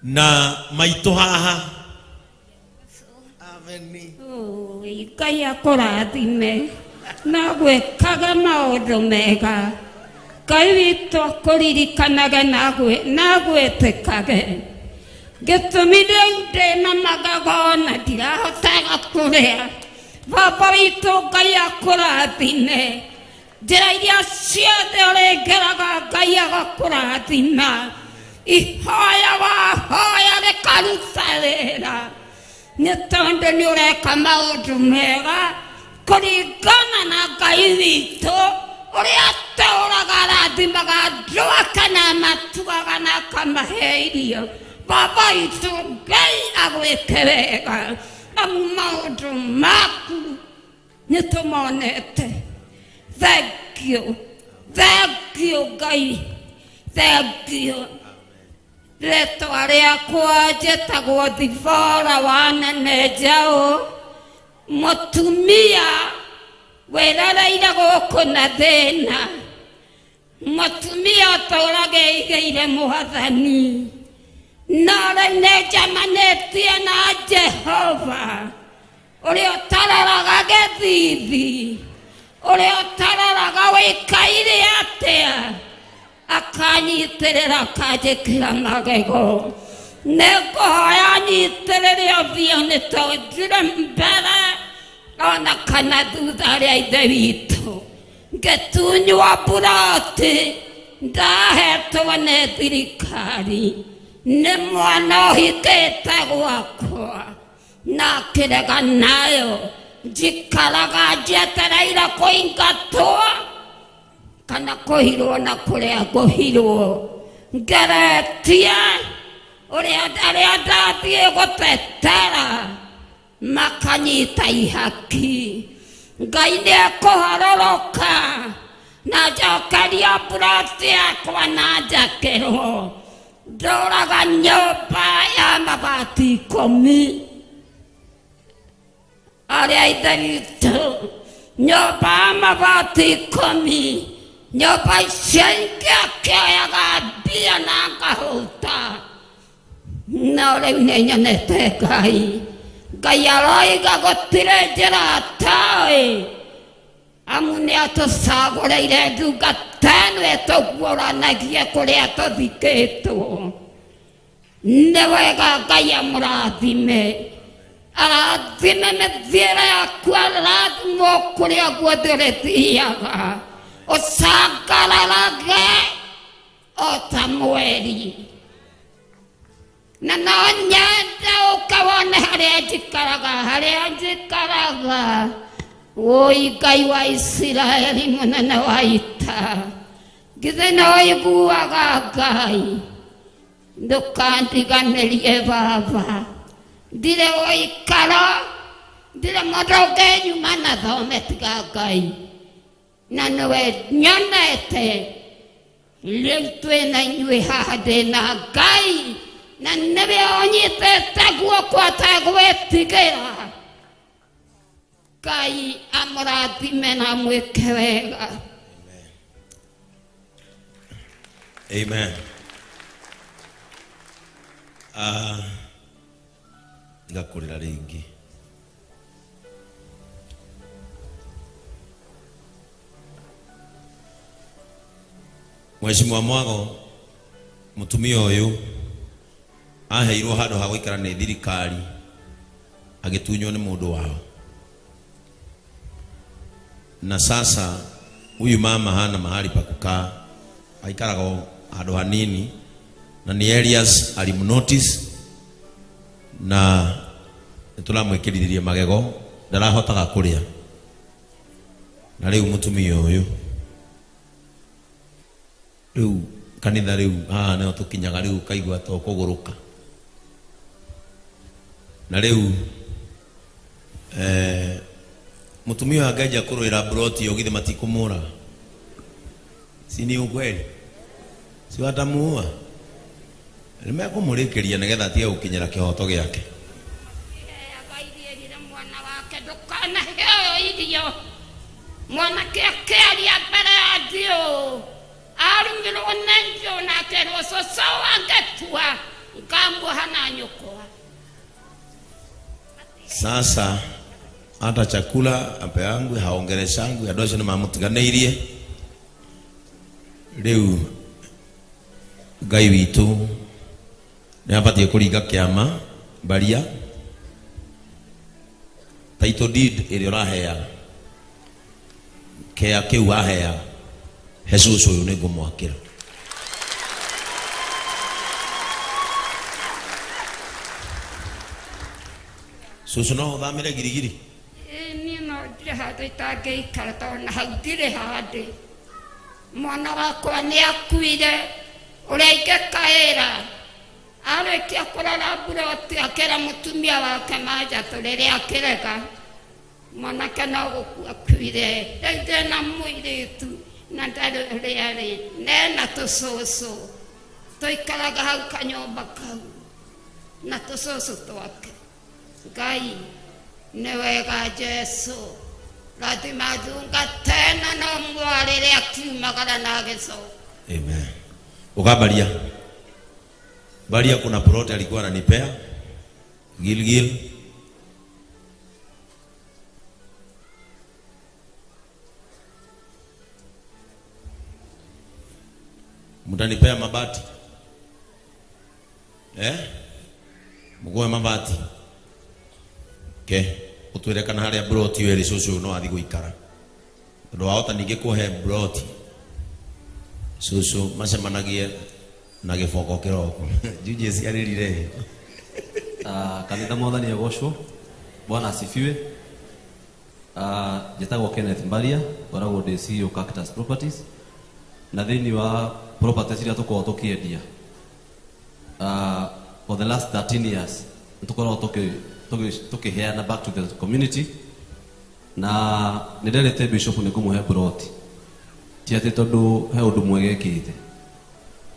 na maito haha Aveni. Ngai akũrathime na gwĩkaga maũndũ mega. Ngai witũ akũririkanaga na gwĩtĩkage. Gĩtũmi rĩu ndĩna magago na ndirahotaga kũrĩa. Baba witũ Ngai akũrathime. Njĩra iria ciothe ũrĩngĩraga Ngai agakũrathima. Ihoya wahoya rĩkaruta wĩra. Nĩ tondũ nĩ ũreka maũndũ mega kũringana na Ngai witũ ũrĩa atũũraga arathimaga andũ ake na matugaga na akamahe irio. Baba witũ Ngai agwĩke wega amu maũndũ maku nĩ tũmonete. Thank you Ngai, thank you. Rĩtwa rĩakwa njĩtagwo Thibora wa Nene Njaũ, mũtumia wĩrereire gũkũ na thĩna, mũtumia ũtũũraga eigĩire Mwathani, no rĩu nĩnjamanĩtie na Jehova ũrĩa ũtaroraga gĩthithi, ũrĩa ũtaroraga wĩikaire atĩa, akanyitĩrĩra akanjĩkĩra magego. Nĩngũhoya nyitĩrĩre biũ nĩ tondũ ndirĩ mbere ona kana thutha rĩa ithe witũ. Ngĩtunywo mburoti ndahetwo nĩ thirikari nĩ mwana ũhikĩte gwakwa na akĩrega nayo. Njikaraga njetereire kũingatwo kana kũhirwo na kũrĩa ngũhirwo. Ngeretie arĩa ndathiĩ gũtetera makanyita ihaki. Ngai nĩekũhororoka na njokeria mburoti yakwa na njakĩrwo. Ndũraga nyũmba ya mabati 10 arĩa ithe witũ, nyũmba ya mabati 10. Nyũmba icio ingĩ akĩoyaga mbia na ngahũta. No rĩu nĩnyonete Ngai. Ngai aroiga gũtirĩ njĩra atoĩ amu nĩatũcagũrĩire ndungata ĩno ĩtũguũranagie kũrĩa tũthikĩtwo. Nĩ wega Ngai amũrathime, arathime mĩthiĩre yaku, arathimwo kũrĩa guothe ũrĩthiaga. Ũcangararage o ta mweri. Na no nyende ũkawone harĩa njikaraga. Woi Ngai wa Isiraeli mũnene wa ita, githĩ nĩũiguaga Ngai? Ndũkandiganĩrie Baba. Ndirĩ ũikaro, ndirĩ mũndũ ũngĩnyuma na thome tiga Ngai. Na nĩwe nyonete rĩu twĩna inyuĩ haha ndĩna Ngai na nĩwe ũnyitĩte guoko ategwĩtigĩra. Ngai amũrathime na mwĩke wega. Amen. Ngakurĩra rĩngĩ. Mheshimiwa Mwago, mũtumia ũyũ aheirwo handũ ha gũikara nĩ thirikari agĩtunywo nĩ mũndũ wao. Na sasa huyu mama hana mahali pa kukaa, aikaraga handũ hanini na ni Elias alimnotice na nĩtũramwĩkĩrithirie magego, ndarahotaga kũrĩa. Na rĩu mũtumia ũyũ rĩu kanitha rĩu haha nĩho tũkinyaga rĩu kaigua to kũgũrũka. Na rĩu mũtumia wa Ngai akũrũĩra mburoti ĩyo githĩ matikũmũra? Si ni ukweli? Si watamuua? Nĩmekũmũrĩkĩria nĩgetha atige gũkinyĩra kĩhoto gĩake. Mwanake akĩaria mbere ya Dio, arumirwo nĩ Ndio na akerwo cũcũ wangetua ngambwa hana nyukwa. Sasa hata chakula ape yangu haongereshangu ya doce ni mamutiganeirie riu Ngai witu ni abatie kuringa kiama baria title deed iri urahea kea kiu ahea Jesus uyu ni ngumwakira susu no thamire girigiri Ni no ndihate itangeikara tondũ hau ndirĩ handĩ. Mwana wakwa nĩ akuire ũrĩa ingĩkaĩra arĩkia kũrora mburoti akĩra mũtumia wake manjatũ rĩrĩa akĩrega mwanake no gũkua akuire. Rĩu ndĩna mũirĩtu na ndarĩ ũrĩa arĩ nena tũcũcũ tũikaraga hau kanyũmba kau na tũcũcũ twake. Ngai nĩ wega Jesu rathima ndungatena no mwarĩre akiumagara na agĩcoka. Amen. Ukabaria Baria kuna plot alikuwa ananipea Gilgil mtanipea mabati mugoe mabati utwerekana haria plot yo eri susu no athi guikara ndo aota ningekuhe plot susu macemanagie na giboko kiroko juje ciaririre kanitha mwathani agocwo Bwana asifiwe. Jetagwo Kenneth Mbaria waragwo DC Cactus Properties na thini wa properties iria tukorwo tukiendia for the last 13 years tukorwo tukiheana back to the community na ndirete bishop ni kumuhe plot ti ati tondu he undu mwegekite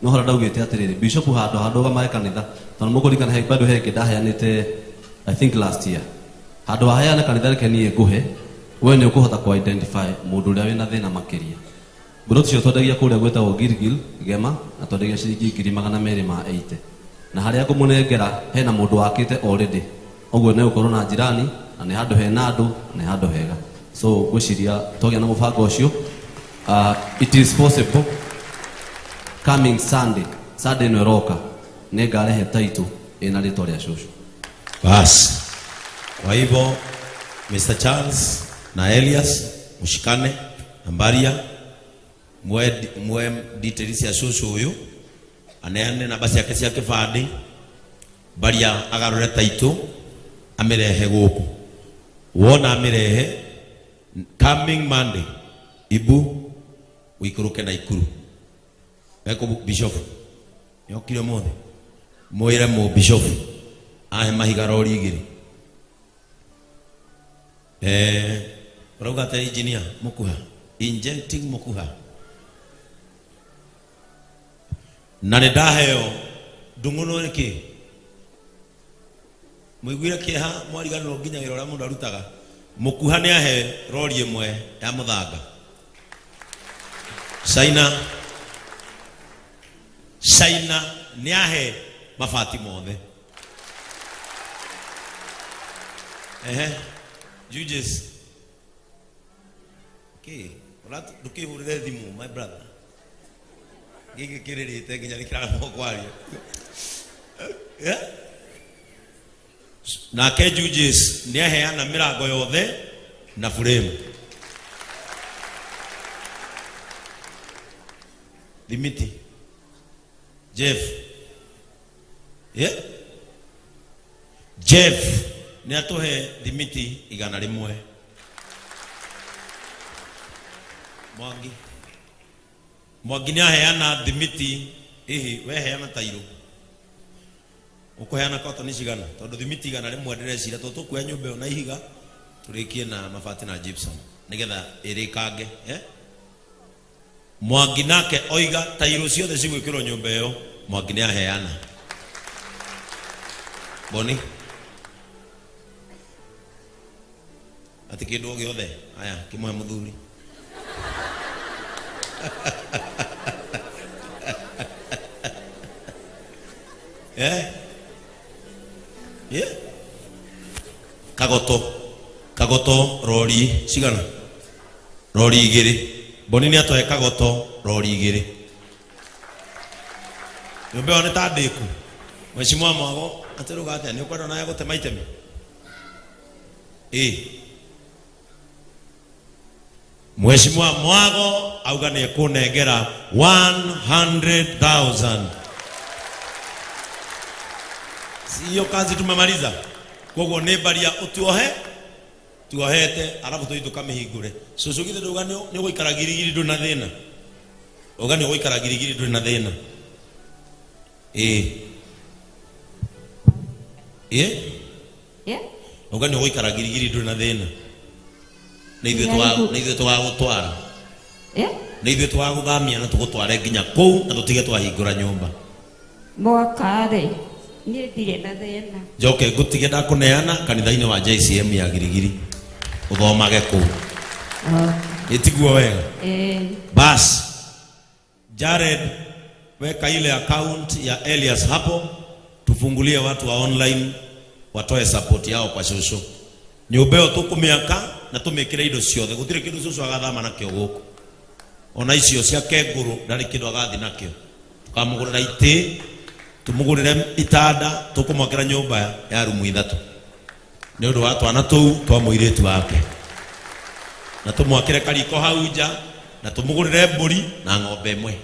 no hora ndaugite atiriri bishop handu gamae kanitha tondu mukurikana he bado he kidaheanite I think last year handu haheana kanitha reke nie nguhe we ni ukuhota ku identify mundu uria wina thina makiria plot cio twendagia kuria gwetagwo Gilgil Gema na twendagia ciringi 280 na haria ngumunengera hena mundu wakite already ogwo ne ukorwo na jirani na ni handu hena andu na ni handu hega so gwiciria togia na mubango ucio it is possible coming Sunday no roka ne garehe title ina rito ria shushu bas. Kwa hivyo Mr. Charles na Elias mushikane Mbaria mwe details ya shushu huyu aneane na basi yake cia kibandi Baria agarure title amirehe guku wona amirehe coming Monday ibu wikuruke na ikuru eko bishop yokire mothe moire mo bishop ahe mahigarori igiri rauga ta engineer mukuha injecting mukuha na ndaheo ndunguno riki muiguire kiha mwariganiro nginya wira uria mundu arutaga mukuha ni ahe rori imwe ya muthanga Shaina ni ahe mabati mothe judges okay olat dukihurire thimu my brother gigi kiririte nginya nikira mokwaria na ke judges ni aheana mirango yothe na frame limiti Jeff ni atuhe limiti 100 Mwangi ni aheana limiti ihi we heana tairo ukuheana cotton cigana tondu limiti 100 ndireciria to tukuya nyumba na ihiga turikie na mabati na gypsum nigetha irikange Mwangi nake oiga tairo ciothe cigwikirwo nyumba iyo Mwangi ni aheana boni ati kindu giothe aya kimwe muthuri kagoto rori cigana rori igiri boni ni atoe kagoto rori igiri nyumbe one tandiku mheshimiwa Mwago atiruga atia ni ukwenda naye gutema itemi Mheshimiwa Mwago auga ni kunengera 100,000. Sio kazi tumemaliza. Koguo ni baria tuohete alafu tuituka mihingure. Susugithe nduga ni guikara girigiri ndu na thina. Uga ni guikara girigiri ndu na thina. Uga ni guikara girigiri ndu na thina. Na ithuĩ twagũtwara na ithuĩ twagũthamia na tũgũtware nginya kũu na tũtige twahingũra nyũmba mwaka-rĩ niĩ ndirĩ na thĩna njoke ngũtige ndakũneana kanitha-inĩ wa JCM ya Girigiri ũthomage kũu ĩtiguo wega basi Jared weka ile account ya Elias hapo tufungulie watu wa online watoe support yao kwa shosho nyũmbeo tũkũmĩaka na tumekira indo ciothe gutire kindu cucu agathama nakio guku ona icio cia kenguru ndari kindu agathi nakio tukamugurira iti tumugurire itanda tukumwakira nyumba ya rumu 3 ni undu wa twana tuu twa muiritu wake na tumwakire kariko hau nja na tumugurire mburi na ng'ombe imwe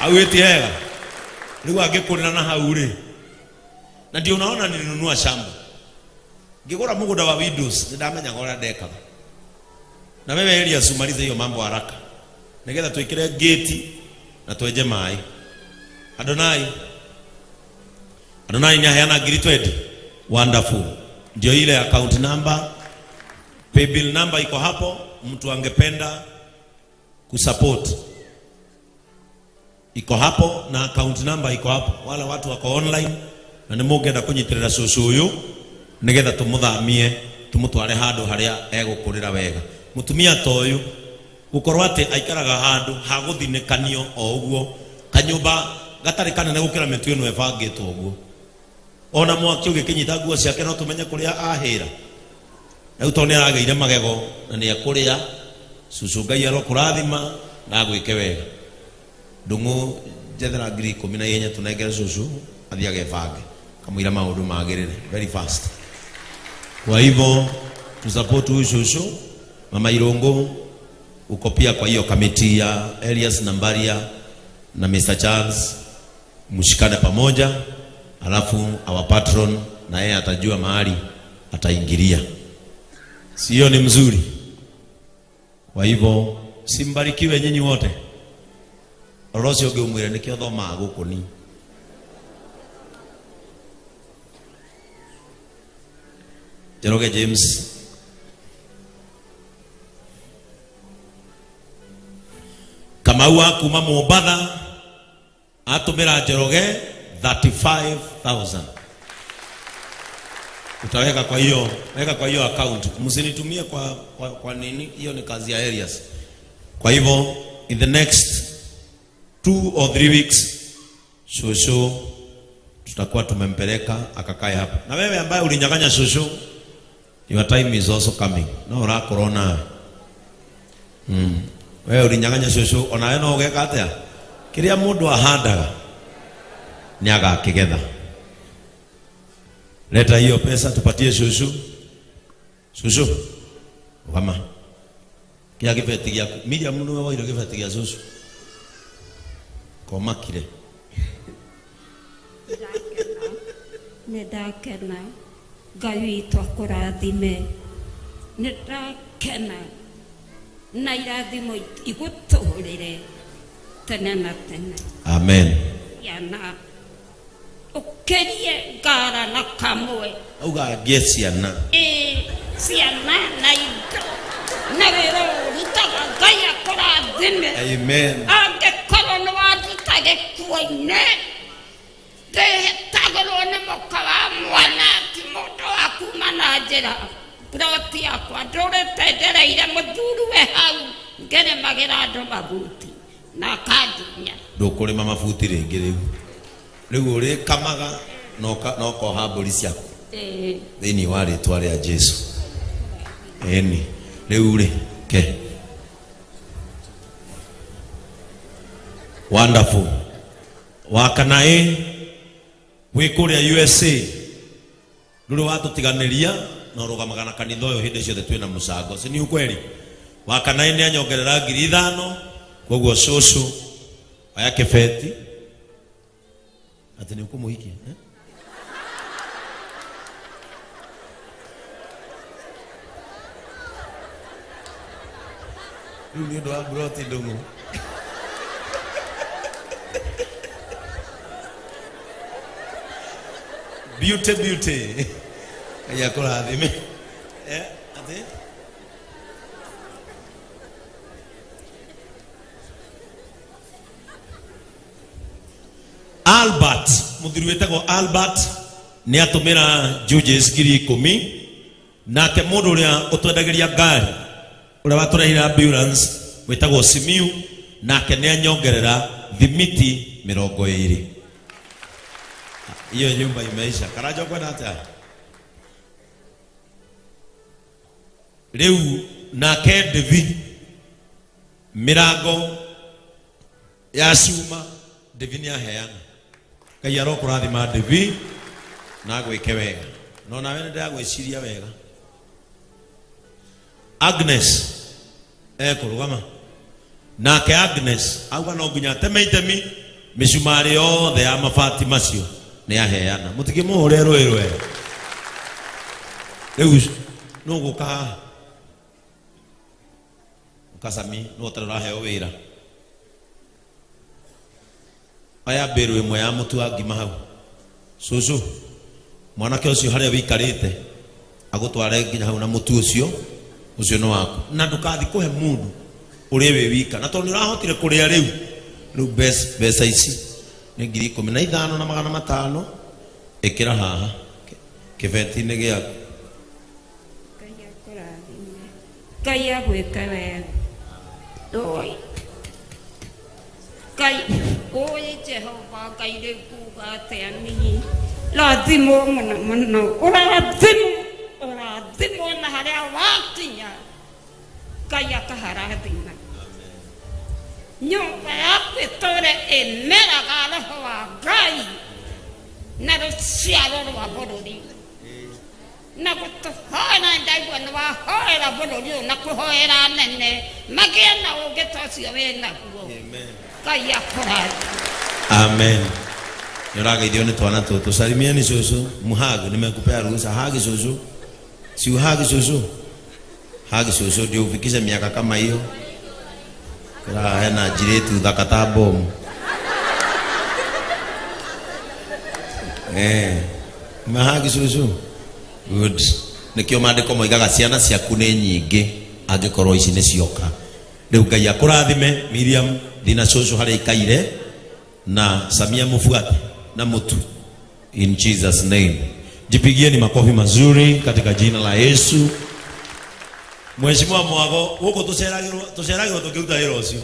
awiti hega riu angikurira na hau ri na ndio unaona nilinunua shamba ngigura mugunda wa windows ndamenya ngora ndekaga na wewe Elias umalize hiyo mambo haraka nigetha tuikire gate na twenje mai Adonai ni hayana ngiri 20 wonderful ndio ile account number pay bill number iko hapo mtu angependa kusupport iko hapo na account number iko hapo wala watu wako online na nimugenda kunyitirira cucu uyu nigetha tumuthamie tumutware handu haria egukurira wega mutumia toyu gukorwa ati aikaraga handu haguthinekanio o uguo kanyumba gatari kanene gukira mitu ino ebangitwo uguo ona mwaki ugikinyita nguo ciake no tumenye kuria ahira riu to ni arageire magego na ni akuria cucu Ngai arokurathima na gwike wega ndungu jethera ngiri 14 tunengere cucu athia gebange kamwira maundu magirire very fast. Kwa hivyo tusupport huyu shosho Mama Irongo uko pia kwa hiyo kamiti ya Elias Nambaria na Mr. Charles mshikane pamoja alafu our patron na yeye atajua mahali ataingilia. Sio ni mzuri? Kwa hivyo simbarikiwe nyinyi wote. Orosi ogeumwire nikio thoma guku ni Jeroge James Kamaua kuma Mombasa atumira Jeroge 35,000 utaweka kwa hiyo weka kwa hiyo account msinitumie kwa nini hiyo ni kazi ya Elias. Kwa hivyo in the next 2 or 3 weeks shosho tutakuwa tumempeleka akakae hapa. Na wewe ambaye ulinyang'anya shosho, your time is also coming. No ra corona. Wewe ulinyang'anya shosho ona wewe no ugeka atia? Kiria mundu ahandaga ni agakigetha. Leta hiyo pesa tupatie shosho. Shosho. Kama kia kibeti gya Miriam mundu wewe ile kibeti gya shosho. Koma kire. Nĩndakena Ngai witũ akũrathime nĩndakena na irathimo igũtũũrĩre tene na tene. Amen. Yana ũkĩrie ngara na kamwe auga ciana ciana na indo na wĩra ũrutaga Ngai akũrathime. Amen. Angĩkorwo nĩ waruta gĩkuũ-inĩ ndĩhetagĩrwo nĩ mũka wa mwana ti mũndũ wa kuma na njĩra ploti yakwa ndũrĩtendereire mũthuruwe hau ngĩrĩmagĩra andũ mabuti na akanjunya ndũkũrĩma mabuti rĩngĩ rĩu riu uri kamaga no ko haburi ciaku thini wa ritwa ria Jesu eni riu ri ke wonderful wakana wi kuria USA nduri watutiganiria no rugamaga na kanitha uyu hindi ciothe twina mucango si ni ukweli wakana ni anyongerera 5,000 koguo cucu aya kibeti ati ni ukumuhikia riu ni undu wa broti ndungu beauty aya kurathime ati Albert muthiri wetagwo Albert ni atumira Judges 10,000 nake mundu uria utwendagiria ngari uria waturehira ambulance wetagwo Simiu nake ni anyongerera thimiti 20. Hiyo nyumba imeisha. Karajo kwenda hata riu nake Devi mirango ya cuma Devi ni aheana Ngai arokurathima Devi na gwike wega no nawe ndagwiciria wega Agnes kurugama nake Agnes auga no nginya temeitemi micumari yothe ya mabati macio ni aheana mutikimuhure rwirwe riu no guka ukasami no taraheo wira aya beru imwe ya mutu angima hau cucu mwanake ucio haria wikarite agutware nginya hau na mutu ucio no waku na ndukathi kuhe mundu uri we wika na tondu urahotire kuria riu besa ici ni 15,500 ikira haha kibeti-ini giaku Ngai agwike wega oi Ngai oi Jehova Ngai riu kuga atia ni rathimo muno urathimo na haria wakinya Ngai akaharathima nyumba yaku itore imeraga roho wa Ngai na ruciaro rwa bururi na gutuhoera ndaigua ni wahoera bururi na kuhoera nene magie na ungi tocio wina guo Ngai akurathime amen nirageithio ni twana tutu salimieni cucu muhagi nimekupea ruhusa hagi cucu si uhagi cucu hagi cucu ndio ufikishe miaka kama hiyo kila hena jiretu dhakata bomu mahagi cucu good nikio mandiko moigaga ciana ciaku ni nyingi angikorwo ici ni cioka riu Ngai akurathime Miriam dina cucu haria ikaire na Samia mufuate na mutu in Jesus name jipigieni makofi mazuri katika jina la Yesu. Mheshimiwa Mwago huko tuseragirwo tukiuta hilo sio